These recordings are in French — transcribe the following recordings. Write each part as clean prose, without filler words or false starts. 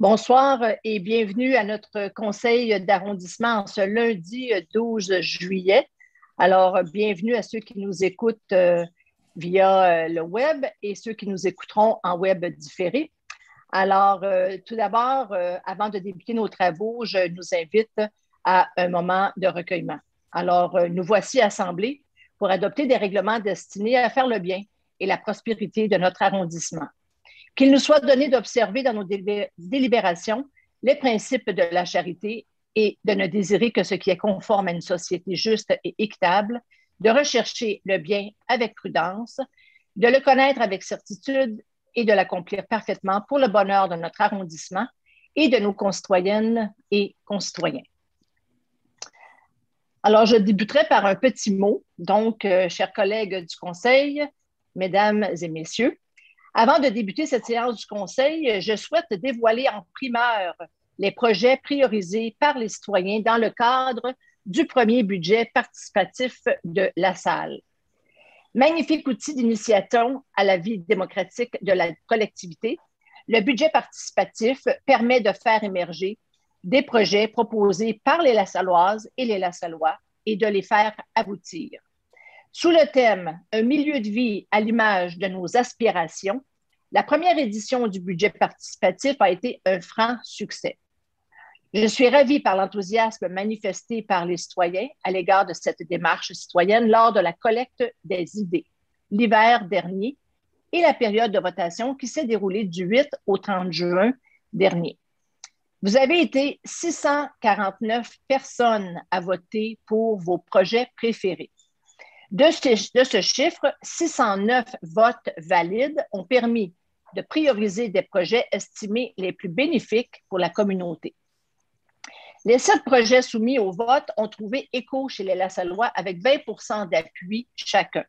Bonsoir et bienvenue à notre conseil d'arrondissement en ce lundi 12 juillet. Alors, bienvenue à ceux qui nous écoutent via le web et ceux qui nous écouteront en web différé. Alors, tout d'abord, avant de débuter nos travaux, je nous invite à un moment de recueillement. Alors, nous voici assemblés pour adopter des règlements destinés à faire le bien et la prospérité de notre arrondissement. Qu'il nous soit donné d'observer dans nos délibérations les principes de la charité et de ne désirer que ce qui est conforme à une société juste et équitable, de rechercher le bien avec prudence, de le connaître avec certitude et de l'accomplir parfaitement pour le bonheur de notre arrondissement et de nos concitoyennes et concitoyens. Alors, je débuterai par un petit mot. Donc, chers collègues du Conseil, mesdames et messieurs, avant de débuter cette séance du Conseil, je souhaite dévoiler en primeur les projets priorisés par les citoyens dans le cadre du premier budget participatif de la salle. Magnifique outil d'initiation à la vie démocratique de la collectivité, le budget participatif permet de faire émerger des projets proposés par les Lassalloises et les Lassallois et de les faire aboutir. Sous le thème « Un milieu de vie à l'image de nos aspirations », la première édition du budget participatif a été un franc succès. Je suis ravie par l'enthousiasme manifesté par les citoyens à l'égard de cette démarche citoyenne lors de la collecte des idées l'hiver dernier et la période de votation qui s'est déroulée du 8 au 30 juin dernier. Vous avez été 649 personnes à voter pour vos projets préférés. De ce chiffre, 609 votes valides ont permis de prioriser des projets estimés les plus bénéfiques pour la communauté. Les 7 projets soumis au vote ont trouvé écho chez les Lassallois avec 20 % d'appui chacun.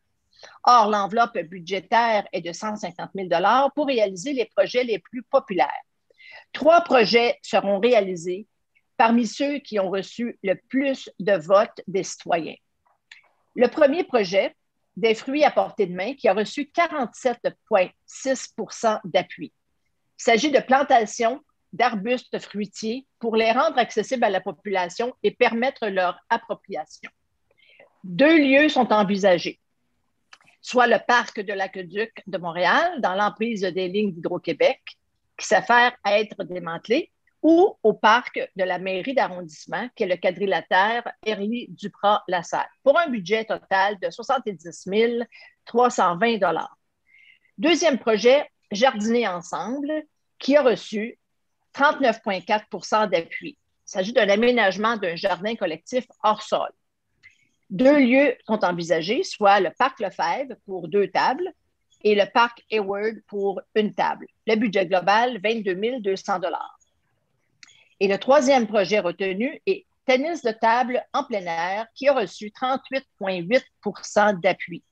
Or, l'enveloppe budgétaire est de 150 000 $ pour réaliser les projets les plus populaires. 3 projets seront réalisés parmi ceux qui ont reçu le plus de votes des citoyens. Le premier projet, des fruits à portée de main, qui a reçu 47,6 % d'appui. Il s'agit de plantations d'arbustes fruitiers pour les rendre accessibles à la population et permettre leur appropriation. 2 lieux sont envisagés, soit le parc de l'Aqueduc de Montréal, dans l'emprise des lignes d'Hydro-Québec, qui s'affaire à être démantelé, ou au parc de la mairie d'arrondissement, qui est le quadrilatère Herly-Duprat-Lassalle, pour un budget total de 70 320 $. Deuxième projet, Jardiner ensemble, qui a reçu 39,4 % d'appui. Il s'agit d'un aménagement d'un jardin collectif hors sol. 2 lieux sont envisagés, soit le parc Lefebvre pour 2 tables et le parc Hayward pour 1 table. Le budget global, 22 200 $. Et le troisième projet retenu est tennis de table en plein air qui a reçu 38,8 % d'appui.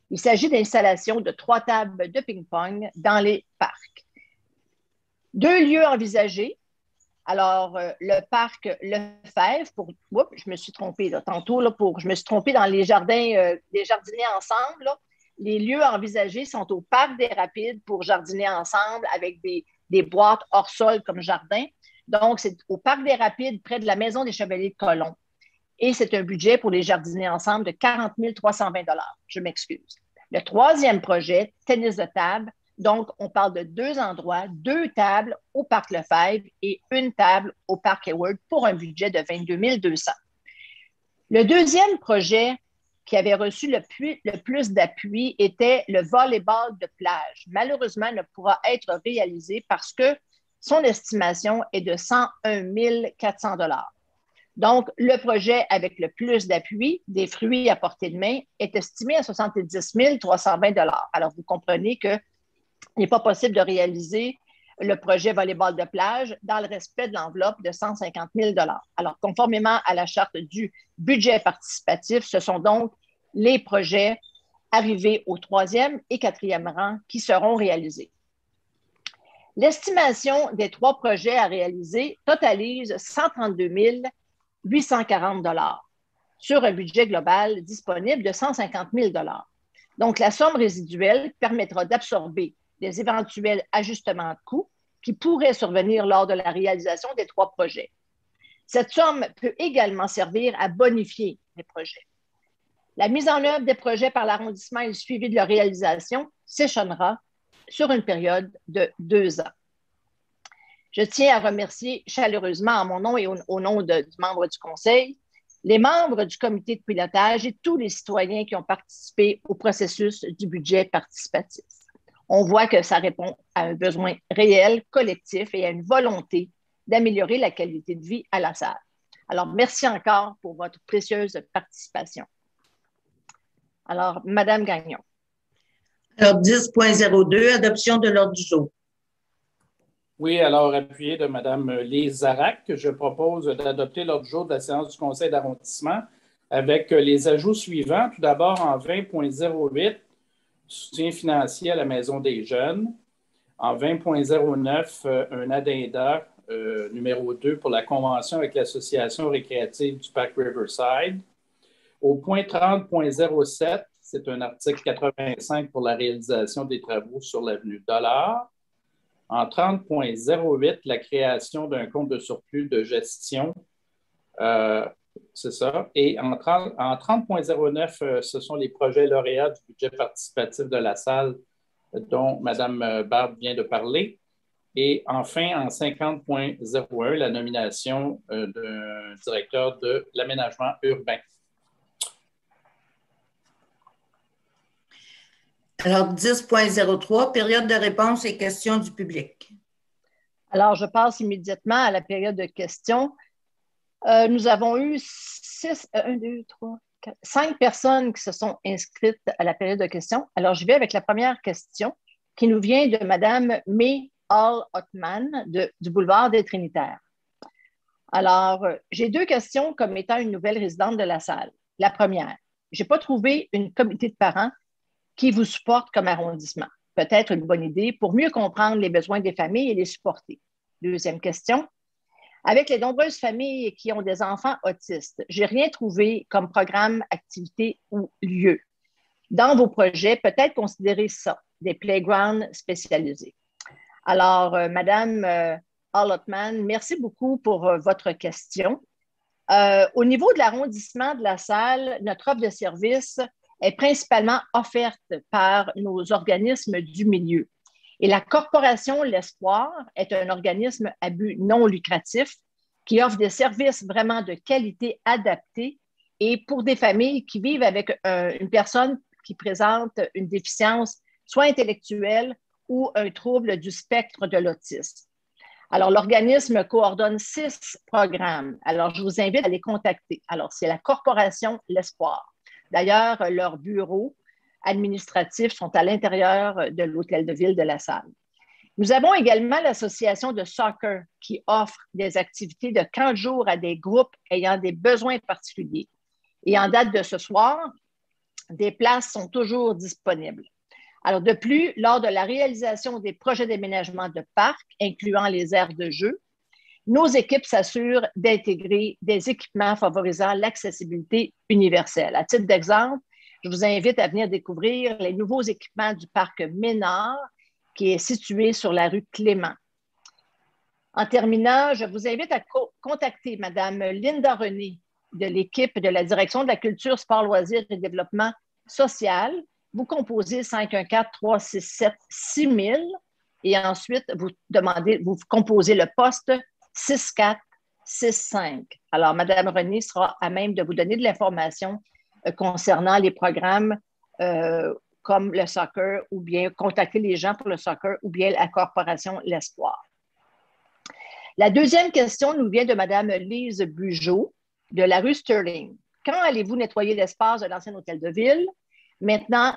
Il s'agit d'installation de 3 tables de ping-pong dans les parcs. 2 lieux envisagés. Alors, le parc Lefebvre, je me suis trompée là, tantôt, je me suis trompée dans les jardins, les jardiniers ensemble. Là. Les lieux envisagés sont au parc des Rapides pour jardiner ensemble avec des boîtes hors sol comme jardin. Donc, c'est au Parc des Rapides, près de la Maison des Chevaliers de Colomb. Et c'est un budget pour les jardiner ensemble de 40 320 $. Je m'excuse. Le troisième projet, tennis de table. Donc, on parle de 2 endroits, 2 tables au Parc Lefebvre et 1 table au Parc Hayward pour un budget de 22 200 $. Le deuxième projet qui avait reçu le plus d'appui était le volleyball de plage. Malheureusement, ne pourra être réalisé parce que son estimation est de 101 400 $. Donc, le projet avec le plus d'appui, des fruits à portée de main, est estimé à 70 320 $. Alors, vous comprenez qu'il n'est pas possible de réaliser le projet volleyball de plage dans le respect de l'enveloppe de 150 000 $. Alors, conformément à la charte du budget participatif, ce sont donc les projets arrivés au 3e et 4e rang qui seront réalisés. L'estimation des 3 projets à réaliser totalise 132 840 $ sur un budget global disponible de 150 000 $. Donc, la somme résiduelle permettra d'absorber des éventuels ajustements de coûts qui pourrait survenir lors de la réalisation des 3 projets. Cette somme peut également servir à bonifier les projets. La mise en œuvre des projets par l'arrondissement et le suivi de leur réalisation s'échelonnera sur une période de 2 ans. Je tiens à remercier chaleureusement en mon nom et au nom du membre du Conseil, les membres du comité de pilotage et tous les citoyens qui ont participé au processus du budget participatif. On voit que ça répond à un besoin réel, collectif et à une volonté d'améliorer la qualité de vie à la salle. Alors, merci encore pour votre précieuse participation. Alors, Madame Gagnon. Alors, 10.02, adoption de l'ordre du jour. Oui, alors, appuyé de Mme Lise Zarac, je propose d'adopter l'ordre du jour de la séance du Conseil d'arrondissement avec les ajouts suivants. Tout d'abord, en 20.08, soutien financier à la Maison des jeunes. En 20.09, un addenda numéro 2 pour la convention avec l'Association récréative du Parc Riverside. Au point 30.07, c'est un article 85 pour la réalisation des travaux sur l'avenue Dollard. En 30.08, la création d'un compte de surplus de gestion. C'est ça. Et en 30.09, ce sont les projets lauréats du budget participatif de la salle dont Mme Barbe vient de parler. Et enfin, en 50.01, la nomination d'un directeur de l'aménagement urbain. Alors, 10.03, période de réponse et questions du public. Alors, je passe immédiatement à la période de questions. Nous avons eu 5 personnes qui se sont inscrites à la période de questions. Alors, je vais avec la première question qui nous vient de Mme May Hall-Ottman du boulevard des Trinitaires. Alors, j'ai 2 questions comme étant une nouvelle résidente de la salle. La première, je n'ai pas trouvé une comité de parents qui vous supporte comme arrondissement. Peut-être une bonne idée pour mieux comprendre les besoins des familles et les supporter. Deuxième question, avec les nombreuses familles qui ont des enfants autistes, je n'ai rien trouvé comme programme, activité ou lieu. Dans vos projets, peut-être considérer ça, des playgrounds spécialisés. Alors, Madame Hall-Ottman, merci beaucoup pour votre question. Au niveau de l'arrondissement de la salle, notre offre de service est principalement offerte par nos organismes du milieu. Et la Corporation L'Espoir est un organisme à but non lucratif qui offre des services vraiment de qualité adaptés et pour des familles qui vivent avec une personne qui présente une déficience soit intellectuelle ou un trouble du spectre de l'autisme. Alors, l'organisme coordonne 6 programmes. Alors, je vous invite à les contacter. Alors, c'est la Corporation L'Espoir. D'ailleurs, leurs bureaux administratifs sont à l'intérieur de l'hôtel de ville de la salle. Nous avons également l'association de soccer qui offre des activités de 40 jours à des groupes ayant des besoins particuliers. Et en date de ce soir, des places sont toujours disponibles. Alors, de plus, lors de la réalisation des projets d'aménagement de parcs, incluant les aires de jeu, nos équipes s'assurent d'intégrer des équipements favorisant l'accessibilité universelle. À titre d'exemple, je vous invite à venir découvrir les nouveaux équipements du parc Ménard, qui est situé sur la rue Clément. En terminant, je vous invite à contacter Mme Linda René de l'équipe de la Direction de la culture, sport, loisirs et développement social. Vous composez 514-367-6000 et ensuite vous composez le poste 6465. Alors, Mme René sera à même de vous donner de l'information concernant les programmes comme le soccer ou bien contacter les gens pour le soccer ou bien la Corporation L'Espoir. La deuxième question nous vient de Mme Lise Bugeaud de la rue Sterling. Quand allez-vous nettoyer l'espace de l'ancien hôtel de ville? Maintenant,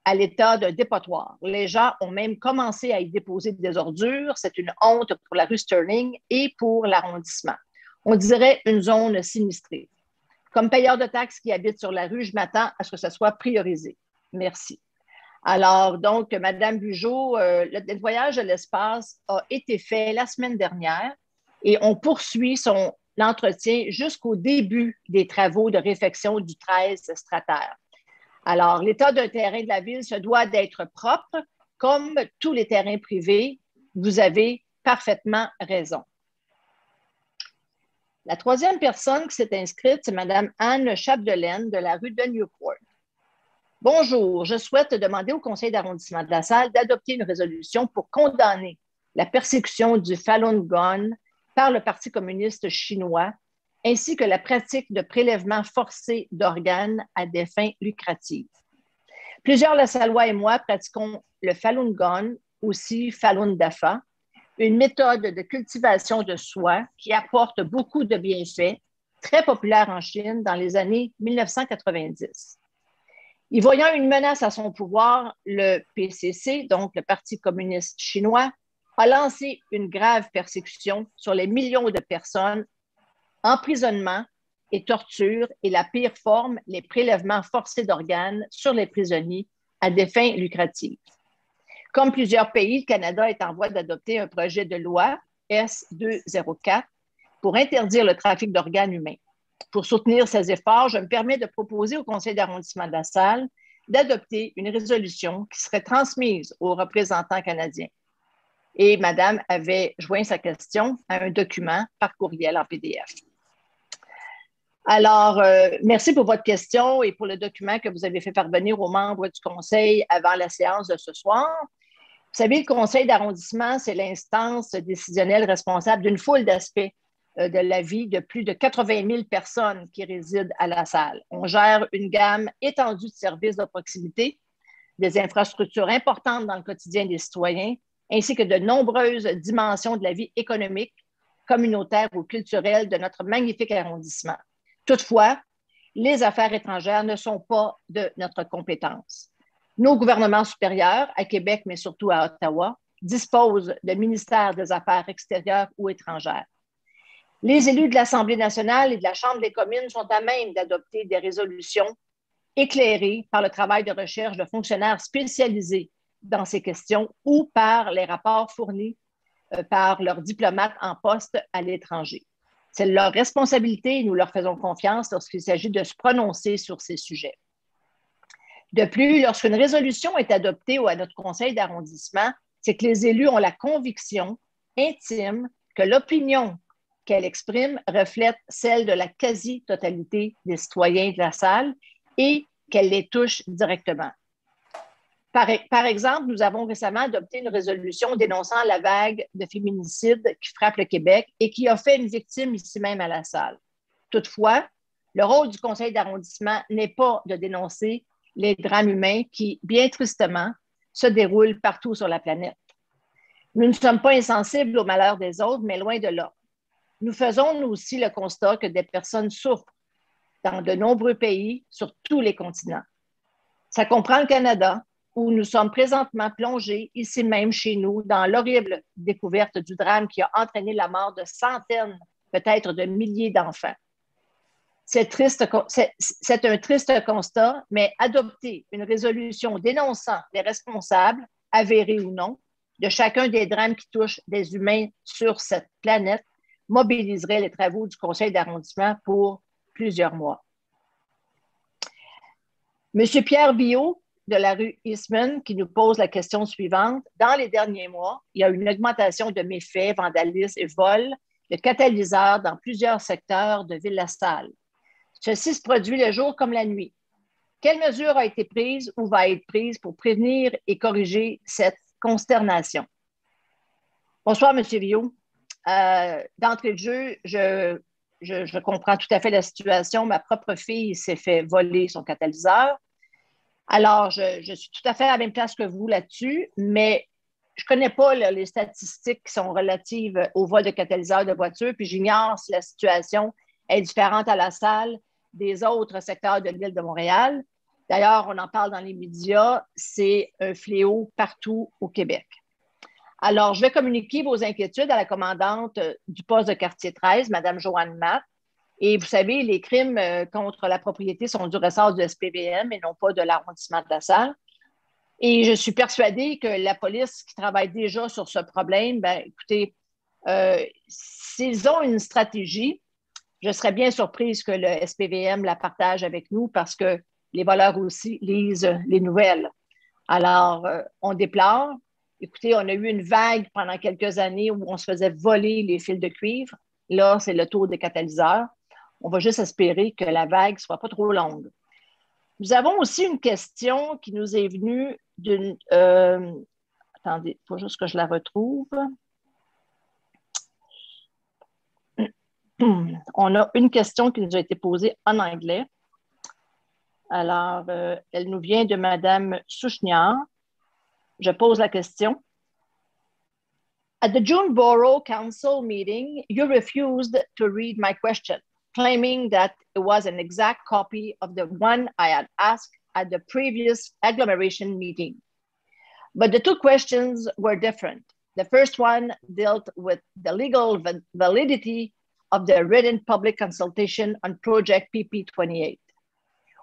à l'état de dépotoir. Les gens ont même commencé à y déposer des ordures. C'est une honte pour la rue Sterling et pour l'arrondissement. On dirait une zone sinistrée. Comme payeur de taxes qui habite sur la rue, je m'attends à ce que ce soit priorisé. Merci. Alors, donc, Mme Bugeaud, le nettoyage de l'espace a été fait la semaine dernière et on poursuit l'entretien jusqu'au début des travaux de réfection du 13 stratère. Alors, l'état d'un terrain de la ville se doit d'être propre, comme tous les terrains privés, Vous avez parfaitement raison. La troisième personne qui s'est inscrite, c'est Mme Anne Chapdelaine de la rue de Newport. Bonjour, je souhaite demander au conseil d'arrondissement de La Salle d'adopter une résolution pour condamner la persécution du Falun Gong par le Parti communiste chinois, ainsi que la pratique de prélèvement forcé d'organes à des fins lucratives. Plusieurs Lassallois et moi pratiquons le Falun Gong, aussi Falun Dafa, une méthode de cultivation de soie qui apporte beaucoup de bienfaits, très populaire en Chine dans les années 1990. Y voyant une menace à son pouvoir, le PCC, donc le Parti communiste chinois, a lancé une grave persécution sur les millions de personnes, emprisonnement et torture et la pire forme, les prélèvements forcés d'organes sur les prisonniers à des fins lucratives. Comme plusieurs pays, le Canada est en voie d'adopter un projet de loi S-204 pour interdire le trafic d'organes humains. Pour soutenir ces efforts, je me permets de proposer au conseil d'arrondissement de La Salle d'adopter une résolution qui serait transmise aux représentants canadiens. Et Madame avait joint sa question à un document par courriel en PDF. Alors, merci pour votre question et pour le document que vous avez fait parvenir aux membres du conseil avant la séance de ce soir. Vous savez, le conseil d'arrondissement, c'est l'instance décisionnelle responsable d'une foule d'aspects de la vie de plus de 80 000 personnes qui résident à La Salle. On gère une gamme étendue de services de proximité, des infrastructures importantes dans le quotidien des citoyens, ainsi que de nombreuses dimensions de la vie économique, communautaire ou culturelle de notre magnifique arrondissement. Toutefois, les affaires étrangères ne sont pas de notre compétence. Nos gouvernements supérieurs, à Québec, mais surtout à Ottawa, disposent de ministères des Affaires extérieures ou étrangères. Les élus de l'Assemblée nationale et de la Chambre des communes sont à même d'adopter des résolutions éclairées par le travail de recherche de fonctionnaires spécialisés dans ces questions ou par les rapports fournis par leurs diplomates en poste à l'étranger. C'est leur responsabilité et nous leur faisons confiance lorsqu'il s'agit de se prononcer sur ces sujets. De plus, lorsqu'une résolution est adoptée à notre conseil d'arrondissement, c'est que les élus ont la conviction intime que l'opinion qu'elle exprime reflète celle de la quasi-totalité des citoyens de La Salle et qu'elle les touche directement. Par exemple, nous avons récemment adopté une résolution dénonçant la vague de féminicides qui frappe le Québec et qui a fait une victime ici même à La Salle. Toutefois, le rôle du conseil d'arrondissement n'est pas de dénoncer les drames humains qui, bien tristement, se déroulent partout sur la planète. Nous ne sommes pas insensibles aux malheurs des autres, mais loin de là. Nous faisons, nous aussi, le constat que des personnes souffrent dans de nombreux pays sur tous les continents. Ça comprend le Canada, où nous sommes présentement plongés, ici même chez nous, dans l'horrible découverte du drame qui a entraîné la mort de centaines, peut-être de milliers d'enfants. C'est un triste constat, mais adopter une résolution dénonçant les responsables, avérés ou non, de chacun des drames qui touchent des humains sur cette planète mobiliserait les travaux du conseil d'arrondissement pour plusieurs mois. Monsieur Pierre Biot, de la rue Eastman, qui nous pose la question suivante. Dans les derniers mois, il y a une augmentation de méfaits, vandalisme et vols de catalyseurs dans plusieurs secteurs de Ville-la-Salle. Ceci se produit le jour comme la nuit. Quelle mesure a été prise ou va être prise pour prévenir et corriger cette consternation? Bonsoir, M. Biot. D'entrée de jeu, je comprends tout à fait la situation. Ma propre fille s'est fait voler son catalyseur. Alors, je suis tout à fait à la même place que vous là-dessus, mais je ne connais pas les statistiques qui sont relatives au vol de catalyseurs de voitures, puis j'ignore si la situation est différente à La Salle des autres secteurs de l'île de Montréal. D'ailleurs, on en parle dans les médias, c'est un fléau partout au Québec. Alors, je vais communiquer vos inquiétudes à la commandante du poste de quartier 13, Mme Joanne Matt. Et vous savez, les crimes contre la propriété sont du ressort du SPVM et non pas de l'arrondissement de La Salle. Et je suis persuadée que la police qui travaille déjà sur ce problème, bien, écoutez, s'ils ont une stratégie, je serais bien surprise que le SPVM la partage avec nous parce que les voleurs aussi lisent les nouvelles. Alors, on déplore Écoutez, on a eu une vague pendant quelques années où on se faisait voler les fils de cuivre. Là, c'est le tour des catalyseurs. On va juste espérer que la vague ne soit pas trop longue. Nous avons aussi une question qui nous est venue d'une... attendez, il faut juste que je la retrouve. On a une question qui nous a été posée en anglais. Alors, elle nous vient de Mme Souchniard. Je pose la question. At the June Borough Council meeting, you refused to read my question, claiming that it was an exact copy of the one I had asked at the previous agglomeration meeting. But the two questions were different. The first one dealt with the legal validity of the written public consultation on Project PP28,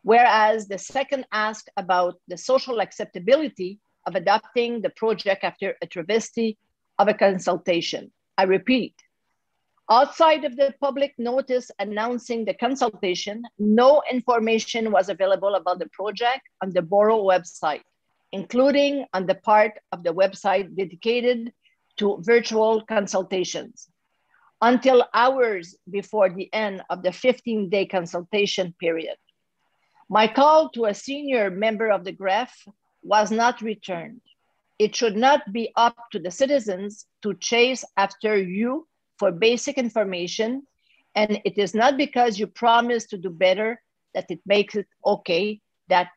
whereas the second asked about the social acceptability of adopting the project after a travesty of a consultation. I repeat, outside of the public notice announcing the consultation, no information was available about the project on the borough website, including on the part of the website dedicated to virtual consultations, until hours before the end of the 15-day consultation period. My call to a senior member of the GREF was not returned. It should not be up to the citizens to chase after you for basic information, and it is not because you promise to do better that it makes it okay that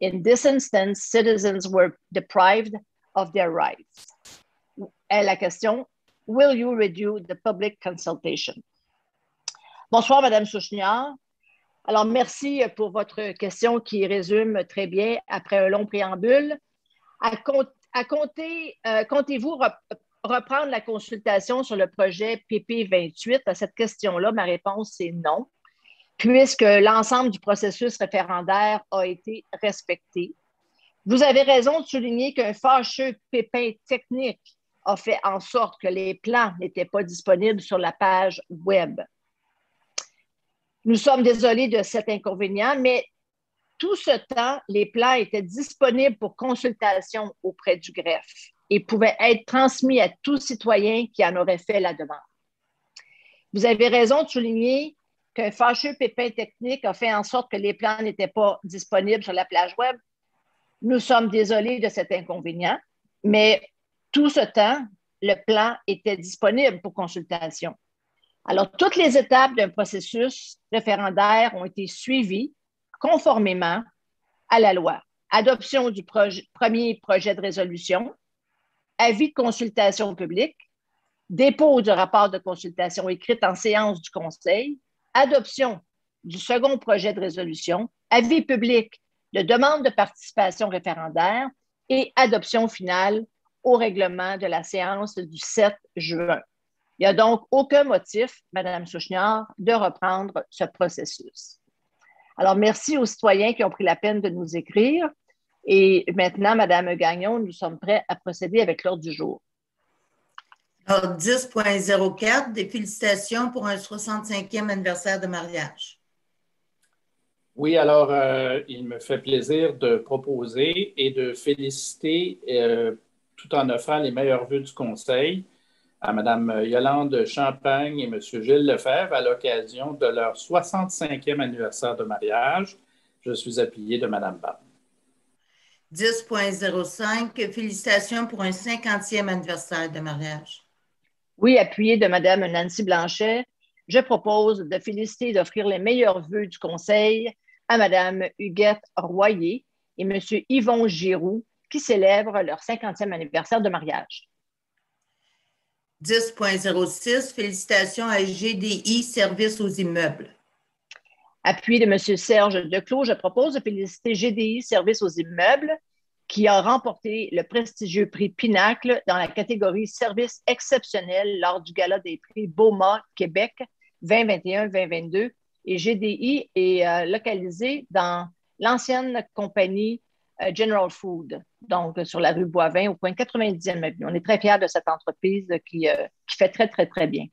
in this instance, citizens were deprived of their rights. Et la question, will you review the public consultation? Bonsoir, Madame Souchniard. Alors, merci pour votre question qui résume très bien après un long préambule. Comptez-vous reprendre la consultation sur le projet PP28? À cette question-là, ma réponse, c'est non, puisque l'ensemble du processus référendaire a été respecté. Vous avez raison de souligner qu'un fâcheux pépin technique a fait en sorte que les plans n'étaient pas disponibles sur la page web. Nous sommes désolés de cet inconvénient, mais tout ce temps, les plans étaient disponibles pour consultation auprès du greffe et pouvaient être transmis à tout citoyen qui en aurait fait la demande. Vous avez raison de souligner qu'un fâcheux pépin technique a fait en sorte que les plans n'étaient pas disponibles sur la plage web. Nous sommes désolés de cet inconvénient, mais tout ce temps, le plan était disponible pour consultation. Alors, toutes les étapes d'un processus référendaire ont été suivies conformément à la loi. Adoption du premier projet de résolution, avis de consultation publique, dépôt du rapport de consultation écrite en séance du Conseil, adoption du second projet de résolution, avis public de demande de participation référendaire et adoption finale au règlement de la séance du 7 juin. Il n'y a donc aucun motif, Mme Souchniard, de reprendre ce processus. Alors, merci aux citoyens qui ont pris la peine de nous écrire. Et maintenant, Mme Gagnon, nous sommes prêts à procéder avec l'ordre du jour. Alors, 10.04, des félicitations pour un 65e anniversaire de mariage. Oui, alors, il me fait plaisir de proposer et de féliciter, tout en offrant les meilleurs vœux du Conseil, à Mme Yolande Champagne et M. Gilles Lefebvre à l'occasion de leur 65e anniversaire de mariage. Je suis appuyé de Mme Barbe. 10.05, félicitations pour un 50e anniversaire de mariage. Oui, appuyé de Mme Nancy Blanchet, je propose de féliciter et d'offrir les meilleurs vœux du Conseil à Mme Huguette Royer et M. Yvon Giroux, qui célèbrent leur 50e anniversaire de mariage. 10.06, félicitations à GDI Services aux immeubles. Appuyé de M. Serge Declos, je propose de féliciter GDI Services aux immeubles qui a remporté le prestigieux prix Pinacle dans la catégorie Services exceptionnels lors du Gala des prix BOMA Québec 2021-2022. Et GDI est localisé dans l'ancienne compagnie General Food, donc sur la rue Boivin, au coin 90e avenue. On est très fiers de cette entreprise qui fait très, très, très bien.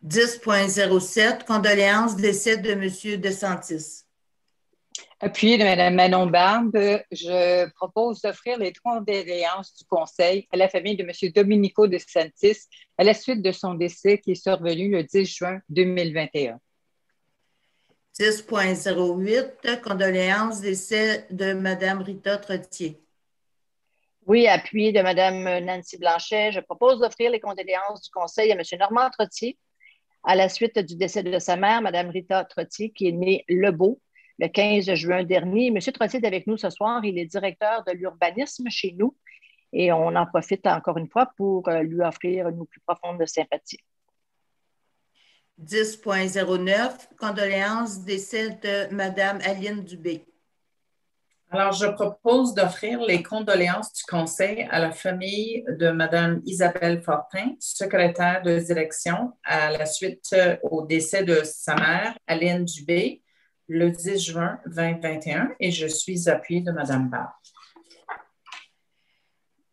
10.07, condoléances, décès de M. DeSantis. Appuyé de Mme Manon Barbe, je propose d'offrir les condoléances du Conseil à la famille de M. Domenico De Santis à la suite de son décès qui est survenu le 10 juin 2021. 10.08, condoléances décès de Mme Rita Trottier. Oui, appuyé de Mme Nancy Blanchet, je propose d'offrir les condoléances du Conseil à M. Normand Trottier à la suite du décès de sa mère, Mme Rita Trottier, qui est née Lebeau le 15 juin dernier. M. Trottier est avec nous ce soir. Il est directeur de l'urbanisme chez nous et on en profite encore une fois pour lui offrir nos plus profondes sympathies. 10.09, condoléances décès de Mme Aline Dubé. Alors, je propose d'offrir les condoléances du Conseil à la famille de Mme Isabelle Fortin, secrétaire de direction, à la suite au décès de sa mère, Aline Dubé, le 10 juin 2021, et je suis appuyée de Mme Barbe.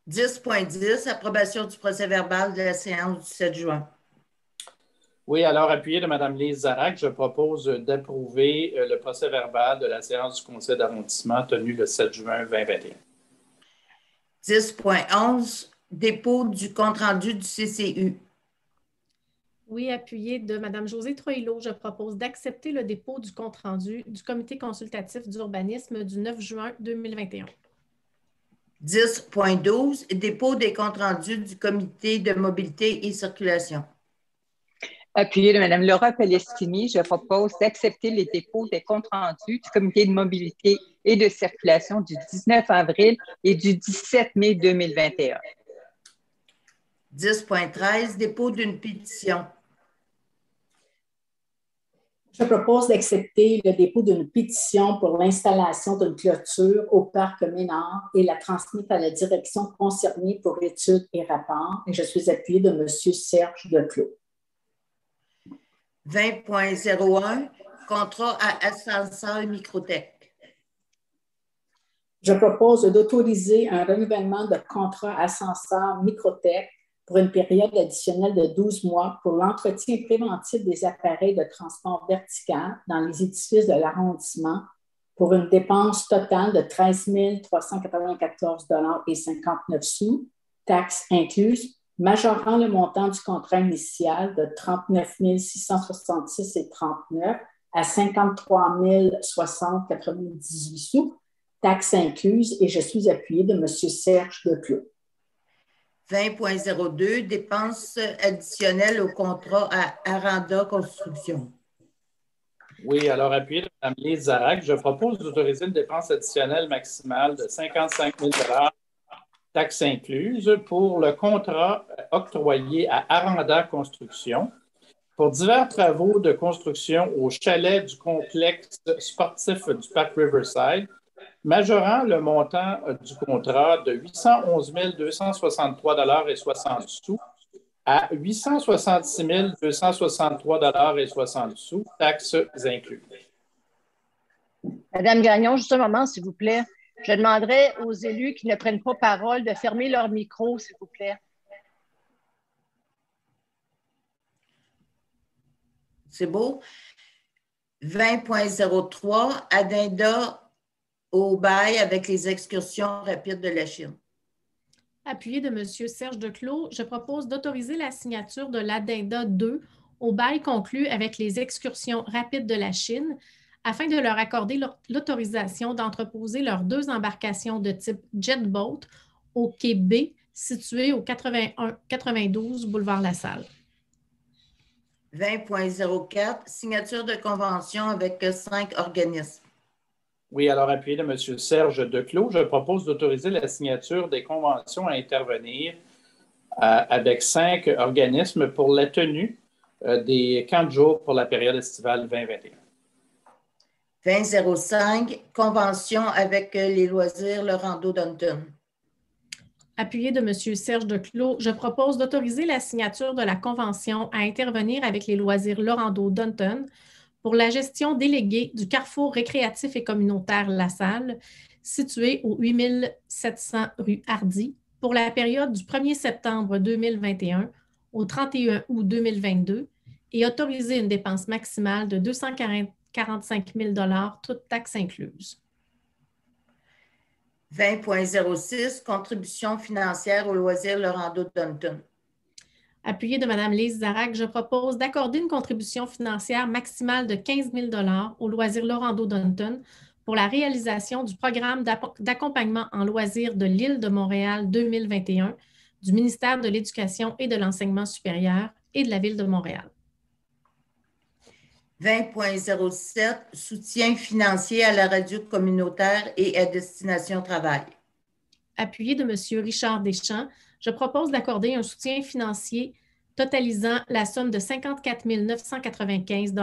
10.10, approbation du procès-verbal de la séance du 7 juin. Oui, alors appuyé de Mme Lise Zarac, je propose d'approuver le procès-verbal de la séance du conseil d'arrondissement tenue le 7 juin 2021. 10.11, dépôt du compte-rendu du CCU. Oui, appuyé de Mme Josée Troilot, je propose d'accepter le dépôt du compte-rendu du comité consultatif d'urbanisme du 9 juin 2021. 10.12, dépôt des comptes rendus du comité de mobilité et circulation. Appuyé de Mme Laura Palestini, je propose d'accepter les dépôts des comptes rendus du comité de mobilité et de circulation du 19 avril et du 17 mai 2021. 10.13, dépôt d'une pétition. Je propose d'accepter le dépôt d'une pétition pour l'installation d'une clôture au parc Ménard et la transmettre à la direction concernée pour études et rapports. Et je suis appuyée de M. Serge Declos. 20.01, contrat à Ascenseur Microtech. Je propose d'autoriser un renouvellement de contrat Ascenseur Microtech pour une période additionnelle de 12 mois pour l'entretien préventif des appareils de transport vertical dans les édifices de l'arrondissement pour une dépense totale de 13 394,59 $, taxes incluses, majorant le montant du contrat initial de 39 666,39 à 53 060,98 $, taxes incluses, et je suis appuyée de M. Serge Declos. 20.02, dépenses additionnelles au contrat à Aranda Construction. Oui, alors appuyé de Mme Lise Zarac, je propose d'autoriser une dépense additionnelle maximale de 55 000 $, taxes incluses, pour le contrat octroyé à Aranda Construction pour divers travaux de construction au chalet du complexe sportif du parc Riverside, majorant le montant du contrat de 811 263,60 $ à 866 263,60 $, taxes incluses. Madame Gagnon, juste un moment, s'il vous plaît. Je demanderai aux élus qui ne prennent pas parole de fermer leur micro, s'il vous plaît. C'est beau. 20.03, addenda au bail avec les excursions rapides de la Chine. Appuyé de M. Serge Declos, je propose d'autoriser la signature de l'addenda 2 au bail conclu avec les excursions rapides de la Chine afin de leur accorder l'autorisation d'entreposer leurs 2 embarcations de type Jetboat au quai B situé au 91-92 boulevard Lassalle. 20.04, signature de convention avec 5 organismes. Oui, alors appuyé de M. Serge Declos, je propose d'autoriser la signature des conventions à intervenir avec 5 organismes pour la tenue des camps de jour pour la période estivale 2021. 20.05, convention avec les loisirs Lorando-Dunton. Appuyé de M. Serge Declos, je propose d'autoriser la signature de la convention à intervenir avec les loisirs Lorando-Dunton pour la gestion déléguée du carrefour récréatif et communautaire Lassalle, situé au 8700 rue Hardy, pour la période du 1er septembre 2021 au 31 août 2022 et autoriser une dépense maximale de 244 45 000 toutes taxes incluses. 20.06, contribution financière au loisir Laurando-Dunton. Appuyé de Mme Lise Zarac, je propose d'accorder une contribution financière maximale de 15 000 au loisir Laurando-Dunton pour la réalisation du programme d'accompagnement en loisirs de l'Île de Montréal 2021 du ministère de l'Éducation et de l'Enseignement supérieur et de la Ville de Montréal. 20.07, soutien financier à la radio communautaire et à destination travail. Appuyé de M. Richard Deschamps, je propose d'accorder un soutien financier totalisant la somme de 54 995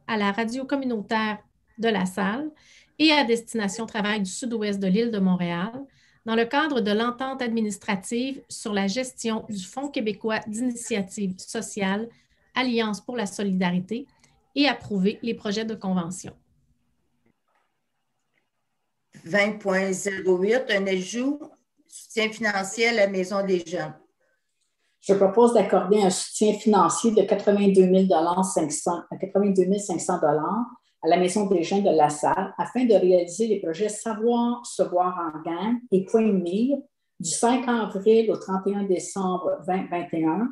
à la radio communautaire de La Salle et à destination travail du sud-ouest de l'Île de Montréal dans le cadre de l'entente administrative sur la gestion du Fonds québécois d'initiative sociale Alliance pour la solidarité et approuver les projets de convention. 20.08, un ajout, soutien financier à la Maison des jeunes. Je propose d'accorder un soutien financier de 82 500 à la Maison des jeunes de La Salle afin de réaliser les projets Savoir, se voir en gang et Point de mire du 5 avril au 31 décembre 2021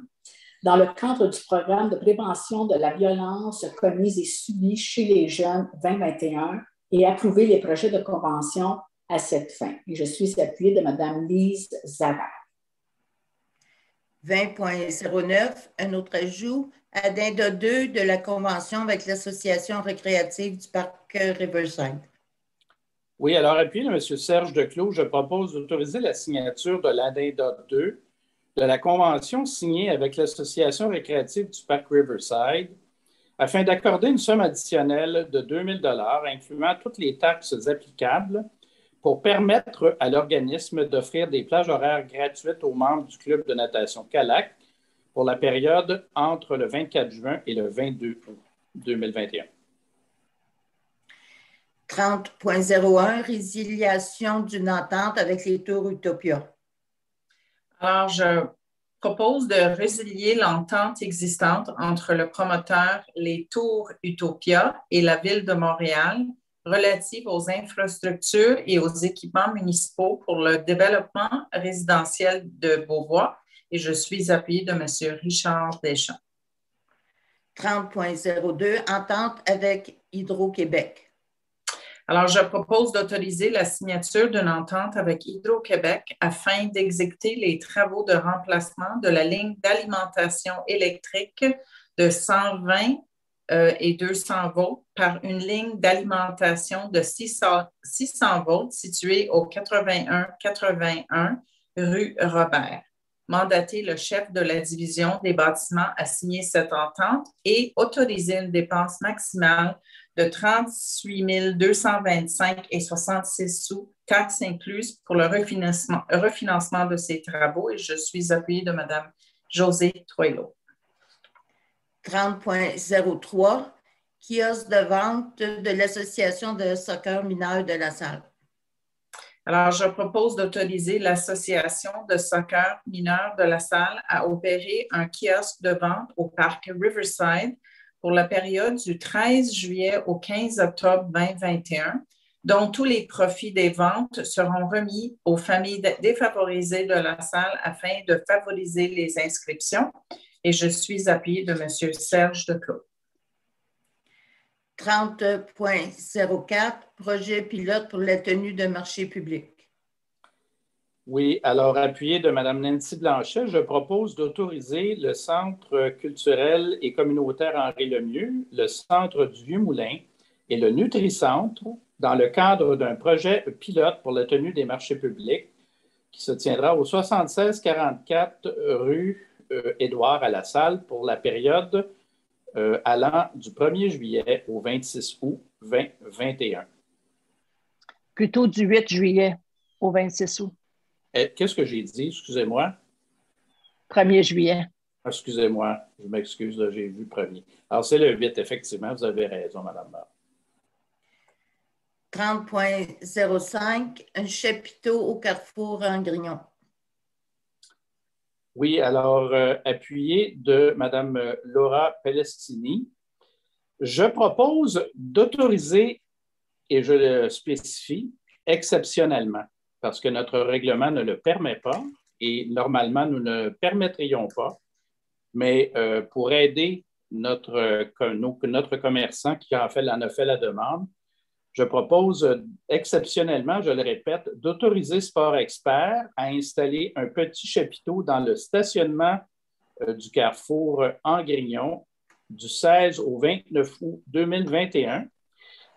dans le cadre du programme de prévention de la violence commise et subie chez les jeunes 2021 et approuver les projets de convention à cette fin. Et je suis appuyée de Mme Lise Zarac. 20.09, un autre ajout, addenda 2 de la convention avec l'Association récréative du parc Riverside. Oui, alors appuyé de M. Serge Declos, je propose d'autoriser la signature de l'addenda 2 de la convention signée avec l'Association récréative du parc Riverside afin d'accorder une somme additionnelle de 2 000 incluant toutes les taxes applicables pour permettre à l'organisme d'offrir des plages horaires gratuites aux membres du club de natation Calac pour la période entre le 24 juin et le 22 août 2021. 30.01, résiliation d'une entente avec les Tours Utopia. Alors, je propose de résilier l'entente existante entre le promoteur Les Tours Utopia et la Ville de Montréal relative aux infrastructures et aux équipements municipaux pour le développement résidentiel de Beauvoir. Et je suis appuyée de M. Richard Deschamps. 30.02, entente avec Hydro-Québec. Alors, je propose d'autoriser la signature d'une entente avec Hydro-Québec afin d'exécuter les travaux de remplacement de la ligne d'alimentation électrique de 120 et 200 volts par une ligne d'alimentation de 600 volts située au 81-81 rue Robert. Mandater le chef de la division des bâtiments à signer cette entente et autoriser une dépense maximale de 38 225 et 66 sous, taxes incluses, pour le refinancement de ces travaux. Et je suis appuyée de Mme Josée Troilot. 30.03, kiosque de vente de l'Association de soccer mineur de La Salle. Alors, je propose d'autoriser l'Association de soccer mineur de La Salle à opérer un kiosque de vente au parc Riverside pour la période du 13 juillet au 15 octobre 2021, dont tous les profits des ventes seront remis aux familles défavorisées de La Salle afin de favoriser les inscriptions. Et je suis appuyée de M. Serge Declos. 30.04, projet pilote pour la tenue de marché public. Oui, alors appuyé de Mme Nancy Blanchet, je propose d'autoriser le Centre culturel et communautaire Henri Lemieux, le Centre du Vieux-Moulin et le Nutri-Centre dans le cadre d'un projet pilote pour la tenue des marchés publics qui se tiendra au 7644 rue Édouard à La Salle pour la période allant du 1er juillet au 26 août 2021. Plutôt du 8 juillet au 26 août. Qu'est-ce que j'ai dit? Excusez-moi. 1er juillet. Excusez-moi, je m'excuse, j'ai vu premier. Alors, c'est le 8, effectivement, vous avez raison, Mme Barre. 30.05, un chapiteau au carrefour en Grignon. Oui, alors, appuyé de Mme Laura Pelestini, Je propose d'autoriser, et je le spécifie, exceptionnellement, parce que notre règlement ne le permet pas et normalement, nous ne permettrions pas, mais pour aider notre commerçant qui en a fait la demande, je propose exceptionnellement, je le répète, d'autoriser Sport Expert à installer un petit chapiteau dans le stationnement du Carrefour Angrignon du 16 au 29 août 2021.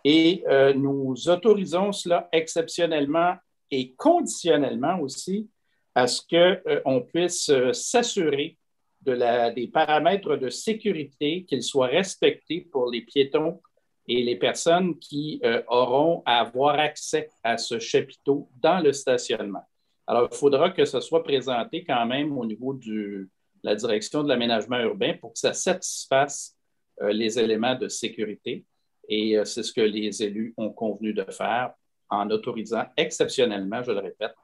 Et nous autorisons cela exceptionnellement et conditionnellement aussi à ce qu'on puisse s'assurer des paramètres de sécurité, qu'ils soient respectés pour les piétons et les personnes qui auront à avoir accès à ce chapiteau dans le stationnement. Alors, il faudra que ce soit présenté quand même au niveau de la direction de l'aménagement urbain pour que ça satisfasse les éléments de sécurité. Et c'est ce que les élus ont convenu de faire en autorisant exceptionnellement, je le répète,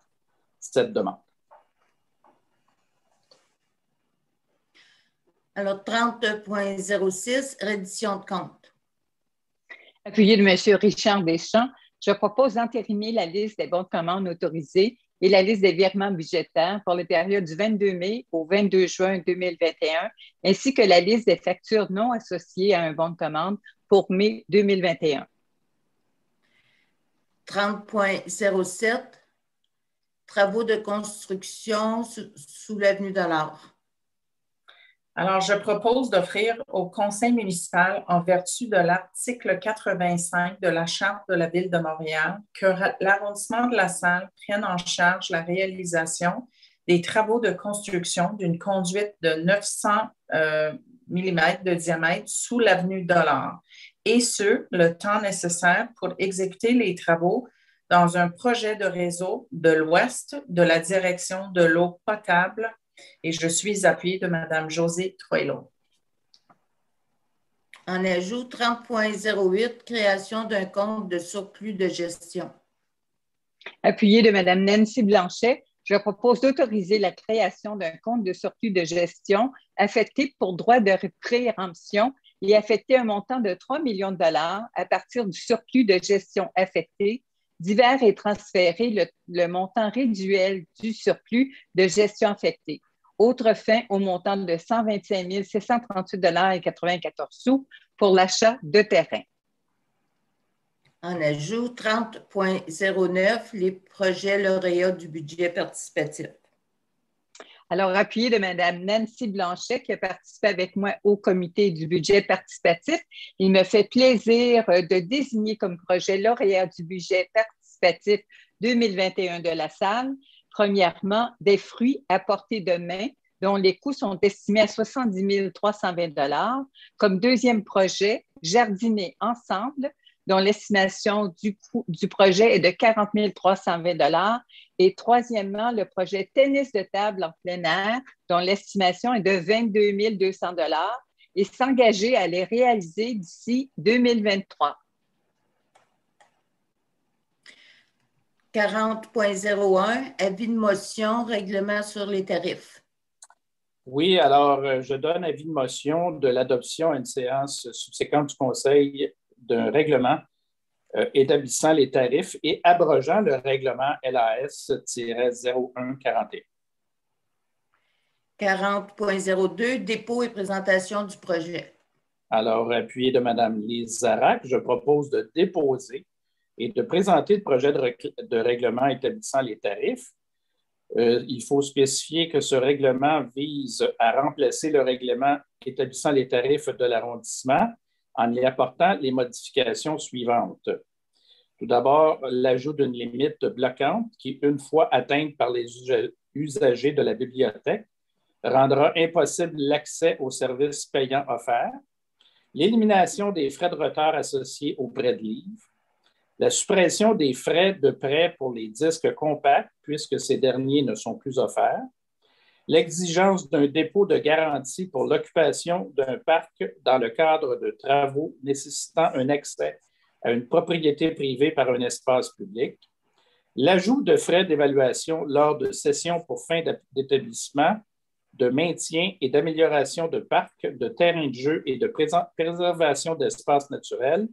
cette demande. Alors, 30.06, reddition de compte. Appuyé de M. Richard Deschamps, je propose d'entériner la liste des bons de commande autorisés et la liste des virements budgétaires pour les périodes du 22 mai au 22 juin 2021, ainsi que la liste des factures non associées à un bon de commande pour mai 2021. 30.07, travaux de construction sous l'avenue de l'Art. Alors, je propose d'offrir au Conseil municipal, en vertu de l'article 85 de la Charte de la Ville de Montréal, que l'arrondissement de La Salle prenne en charge la réalisation des travaux de construction d'une conduite de 900 mm de diamètre sous l'avenue Dollard, et ce, le temps nécessaire pour exécuter les travaux dans un projet de réseau de l'Ouest de la direction de l'eau potable. Et je suis appuyée de Mme Josée Troillo. En ajout, 30.08, création d'un compte de surplus de gestion. Appuyée de Mme Nancy Blanchet, je propose d'autoriser la création d'un compte de surplus de gestion affecté pour droit de préemption et affecter un montant de 3 millions de dollars à partir du surplus de gestion affecté, divers et transférer le montant résiduel du surplus de gestion affecté. Autre fin au montant de 125 638,94 $ pour l'achat de terrain. En ajout, 30.09, les projets lauréats du budget participatif. Alors, appuyé de Mme Nancy Blanchet, qui a participé avec moi au comité du budget participatif, il me fait plaisir de désigner comme projet lauréat du budget participatif 2021 de la Salle, premièrement, des fruits à portée de main dont les coûts sont estimés à 70 320 $. Comme deuxième projet, Jardiner ensemble, dont l'estimation du coût du projet est de 40 320 $. Et troisièmement, le projet Tennis de table en plein air, dont l'estimation est de 22 200 $ et s'engager à les réaliser d'ici 2023. 40.01, avis de motion, règlement sur les tarifs. Oui, alors je donne avis de motion de l'adoption à une séance subséquente du Conseil d'un règlement établissant les tarifs et abrogeant le règlement LAS-0141. 40.02, dépôt et présentation du projet. Alors, appuyé de Mme Lise Zarac, je propose de déposer et de présenter le projet de règlement établissant les tarifs. Il faut spécifier que ce règlement vise à remplacer le règlement établissant les tarifs de l'arrondissement en y apportant les modifications suivantes. Tout d'abord, l'ajout d'une limite bloquante qui, une fois atteinte par les usagers de la bibliothèque, rendra impossible l'accès aux services payants offerts, l'élimination des frais de retard associés aux prêts de livres, la suppression des frais de prêt pour les disques compacts, puisque ces derniers ne sont plus offerts, l'exigence d'un dépôt de garantie pour l'occupation d'un parc dans le cadre de travaux nécessitant un accès à une propriété privée par un espace public, l'ajout de frais d'évaluation lors de sessions pour fin d'établissement de maintien et d'amélioration de parcs, de terrains de jeu et de préservation d'espaces naturels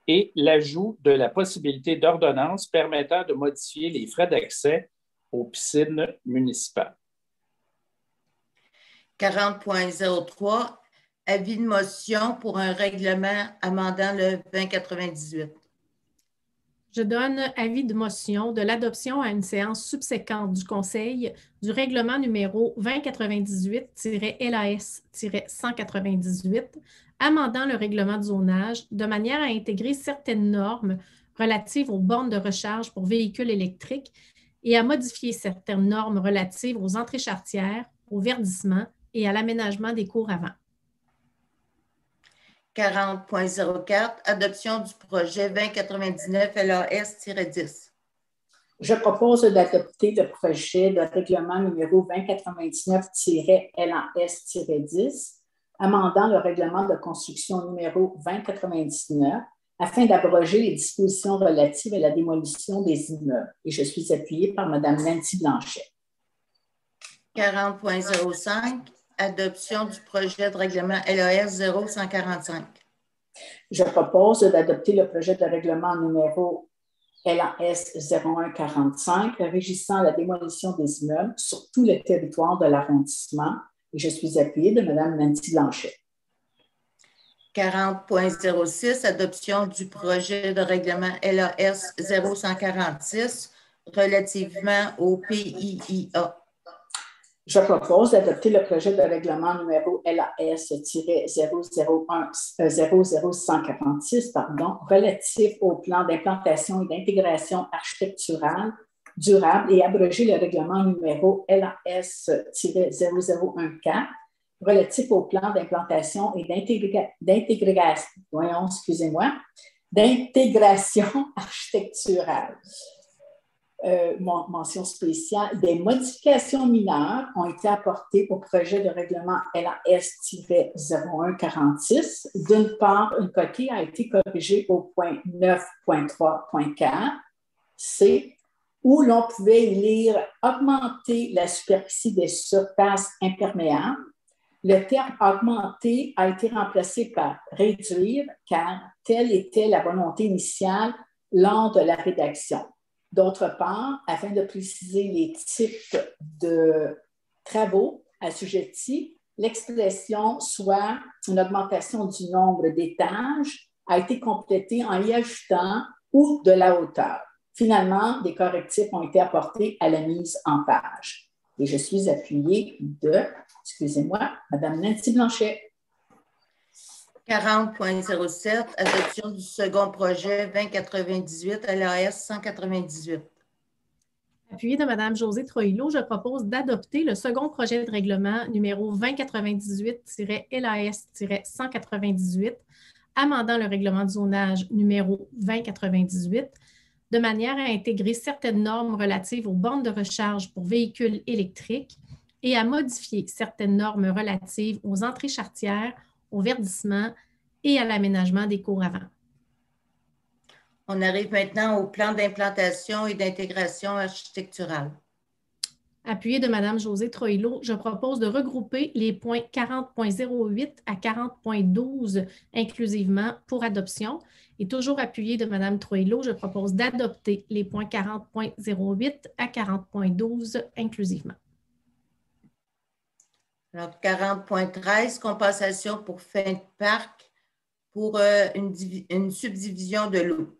et l'ajout de la possibilité d'ordonnance permettant de modifier les frais d'accès aux piscines municipales. 40.03, avis de motion pour un règlement amendant le 2098. Je donne avis de motion de l'adoption à une séance subséquente du Conseil du règlement numéro 2098-LAS-198, amendant le règlement de zonage de manière à intégrer certaines normes relatives aux bornes de recharge pour véhicules électriques et à modifier certaines normes relatives aux entrées charretières, au verdissement et à l'aménagement des cours avant. 40.04, adoption du projet 2099 LAS-10. Je propose d'adopter le projet de règlement numéro 2099-LAS-10, amendant le règlement de construction numéro 2099 afin d'abroger les dispositions relatives à la démolition des immeubles. Et je suis appuyée par Mme Nancy Blanchet. 40.05, adoption du projet de règlement LAS 0145. Je propose d'adopter le projet de règlement numéro LAS 0145 régissant la démolition des immeubles sur tout le territoire de l'arrondissement. Et je suis appuyée de Mme Nancy Blanchet. 40.06, adoption du projet de règlement LAS 0146 relativement au PIIA. Je propose d'adopter le projet de règlement numéro LAS-00146 relatif au plan d'implantation et d'intégration architecturale durable et abroger le règlement numéro LAS-0014 relatif au plan d'implantation et d'intégration architecturale. Mention spéciale, des modifications mineures ont été apportées au projet de règlement LAS-0146. D'une part, une coquille a été corrigée au point 9.3.4 C, où l'on pouvait lire « augmenter la superficie des surfaces imperméables ». Le terme « augmenter » a été remplacé par « réduire » car telle était la volonté initiale lors de la rédaction. D'autre part, afin de préciser les types de travaux assujettis, l'expression soit une augmentation du nombre d'étages a été complétée en y ajoutant ou de la hauteur. Finalement, des correctifs ont été apportés à la mise en page. Et je suis appuyée de, Mme Nancy Blanchet. 40.07, adoption du second projet 2098 LAS 198. Appuyée de Mme Josée Troillo, je propose d'adopter le second projet de règlement numéro 2098-LAS-198, amendant le règlement de zonage numéro 2098, de manière à intégrer certaines normes relatives aux bornes de recharge pour véhicules électriques et à modifier certaines normes relatives aux entrées charretières, au verdissement et à l'aménagement des cours avant. On arrive maintenant au plan d'implantation et d'intégration architecturale. Appuyée de Mme Josée Troillo, je propose de regrouper les points 40.08 à 40.12 inclusivement pour adoption. Et toujours appuyée de Mme Troillo, je propose d'adopter les points 40.08 à 40.12 inclusivement. Alors, 40.13, compensation pour fin de parc pour une subdivision de l'eau.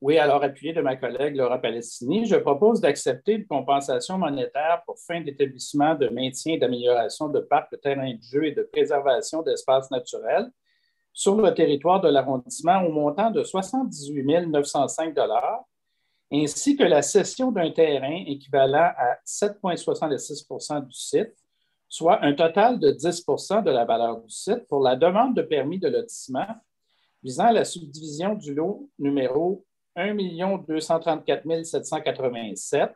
Oui, alors appuyé de ma collègue Laura Palestini, je propose d'accepter une compensation monétaire pour fin d'établissement de maintien et d'amélioration de parcs, de terrains de jeu et de préservation d'espaces naturels sur le territoire de l'arrondissement au montant de 78 905 $, ainsi que la cession d'un terrain équivalent à 7,66 % du site, soit un total de 10 % de la valeur du site pour la demande de permis de lotissement visant à la subdivision du lot numéro 1 234 787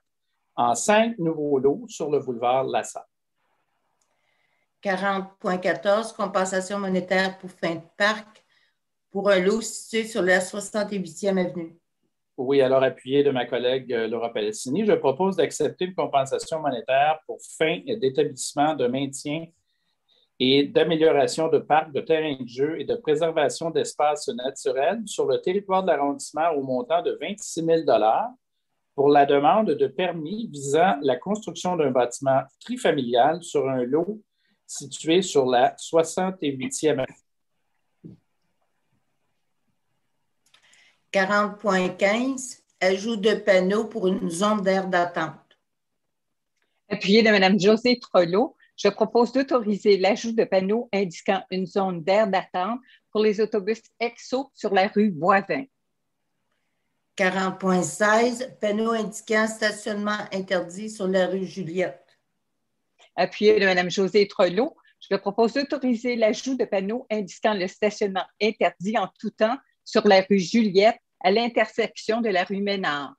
en 5 nouveaux lots sur le boulevard Lassalle. 40.14, compensation monétaire pour fin de parc pour un lot situé sur la 68e avenue. Oui, alors appuyé de ma collègue Laura Palestini, je propose d'accepter une compensation monétaire pour fin d'établissement de maintien et d'amélioration de parcs, de terrains de jeu et de préservation d'espaces naturels sur le territoire de l'arrondissement au montant de 26 000 pour la demande de permis visant la construction d'un bâtiment trifamilial sur un lot situé sur la 68e avenue. 40.15, ajout de panneaux pour une zone d'aire d'attente. Appuyé de Mme Josée Trelot, je propose d'autoriser l'ajout de panneaux indiquant une zone d'aire d'attente pour les autobus EXO sur la rue Boivin. 40.16, panneaux indiquant stationnement interdit sur la rue Juliette. Appuyé de Mme Josée Trelot, je propose d'autoriser l'ajout de panneaux indiquant le stationnement interdit en tout temps sur la rue Juliette à l'intersection de la rue Ménard.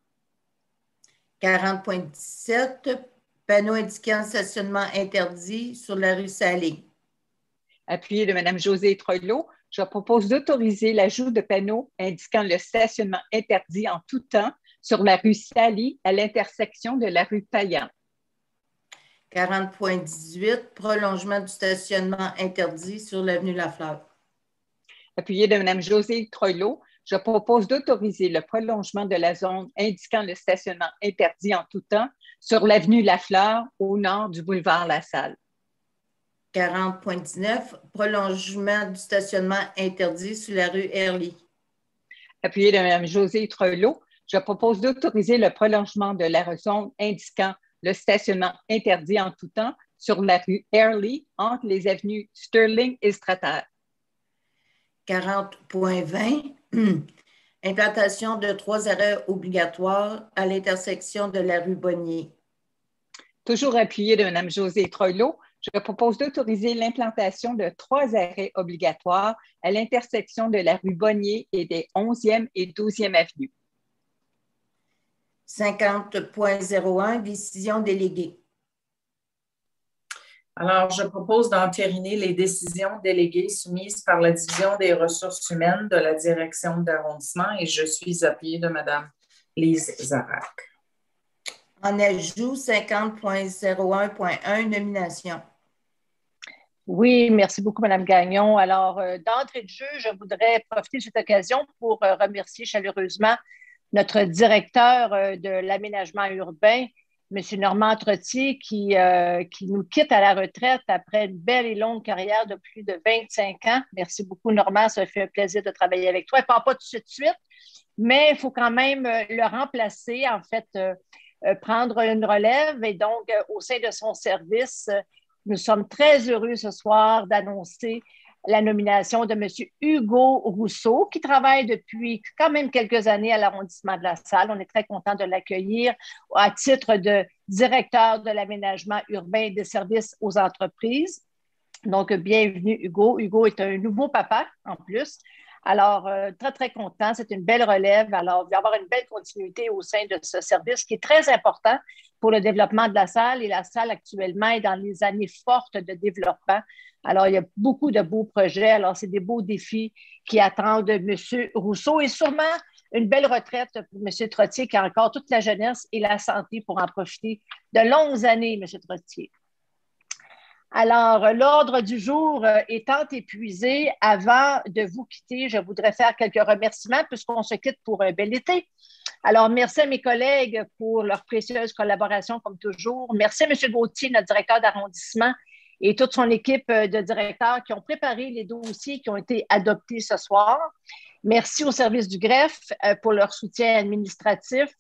40.17, panneaux indiquant stationnement interdit sur la rue Salée. Appuyé de Mme Josée Trelot, je propose d'autoriser l'ajout de panneaux indiquant le stationnement interdit en tout temps sur la rue Sally à l'intersection de la rue Payan. 40.18, prolongement du stationnement interdit sur l'avenue Lafleur. Appuyé de Mme Josée Trelot, je propose d'autoriser le prolongement de la zone indiquant le stationnement interdit en tout temps sur l'avenue Lafleur au nord du boulevard La Salle. 40.19, prolongement du stationnement interdit sur la rue Herly. Appuyé de Mme Josée Trelot, je propose d'autoriser le prolongement de la zone indiquant le stationnement interdit en tout temps sur la rue Herly entre les avenues Sterling et Strater. 40.20, implantation de 3 arrêts obligatoires à l'intersection de la rue Bonnier. Toujours appuyé de Mme Josée Trelot, je propose d'autoriser l'implantation de 3 arrêts obligatoires à l'intersection de la rue Bonnier et des 11e et 12e avenues. 50.01, décision déléguée. Alors, je propose d'entériner les décisions déléguées soumises par la Division des ressources humaines de la Direction d'arrondissement et je suis appuyée de Mme Lise Zarac. En ajout, 50.01.1, nomination. Oui, merci beaucoup, Mme Gagnon. Alors, d'entrée de jeu, je voudrais profiter de cette occasion pour remercier chaleureusement notre directeur de l'aménagement urbain, M. Normand Trottier, qui nous quitte à la retraite après une belle et longue carrière de plus de 25 ans. Merci beaucoup, Normand. Ça fait un plaisir de travailler avec toi. Il ne part pas tout de suite, mais il faut quand même le remplacer, en fait, prendre une relève. Et donc, au sein de son service, nous sommes très heureux ce soir d'annoncer la nomination de M. Hugo Rousseau, qui travaille depuis quand même quelques années à l'arrondissement de La Salle. On est très content de l'accueillir à titre de directeur de l'aménagement urbain et des services aux entreprises. Donc, bienvenue, Hugo. Hugo est un nouveau papa, en plus. Alors, très, très content. C'est une belle relève. Alors, il va y avoir une belle continuité au sein de ce service qui est très important pour le développement de La Salle. Et La Salle, actuellement, est dans les années fortes de développement. Alors, il y a beaucoup de beaux projets. Alors, c'est des beaux défis qui attendent M. Rousseau et sûrement une belle retraite pour M. Trottier qui a encore toute la jeunesse et la santé pour en profiter de longues années, M. Trottier. Alors, l'ordre du jour étant épuisé, avant de vous quitter, je voudrais faire quelques remerciements puisqu'on se quitte pour un bel été. Alors, merci à mes collègues pour leur précieuse collaboration, comme toujours. Merci à M. Gauthier, notre directeur d'arrondissement, et toute son équipe de directeurs qui ont préparé les dossiers qui ont été adoptés ce soir. Merci au service du greffe pour leur soutien administratif.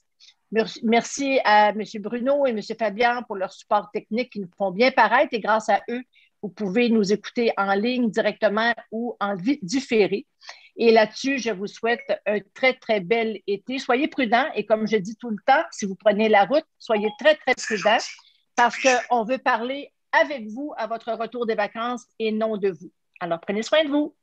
Merci à M. Bruno et M. Fabian pour leur support technique qui nous font bien paraître et grâce à eux, vous pouvez nous écouter en ligne directement ou en différé. Et là-dessus, je vous souhaite un très, très bel été. Soyez prudents et comme je dis tout le temps, si vous prenez la route, soyez très, très prudents parce qu'on veut parler avec vous à votre retour des vacances et non de vous. Alors, prenez soin de vous.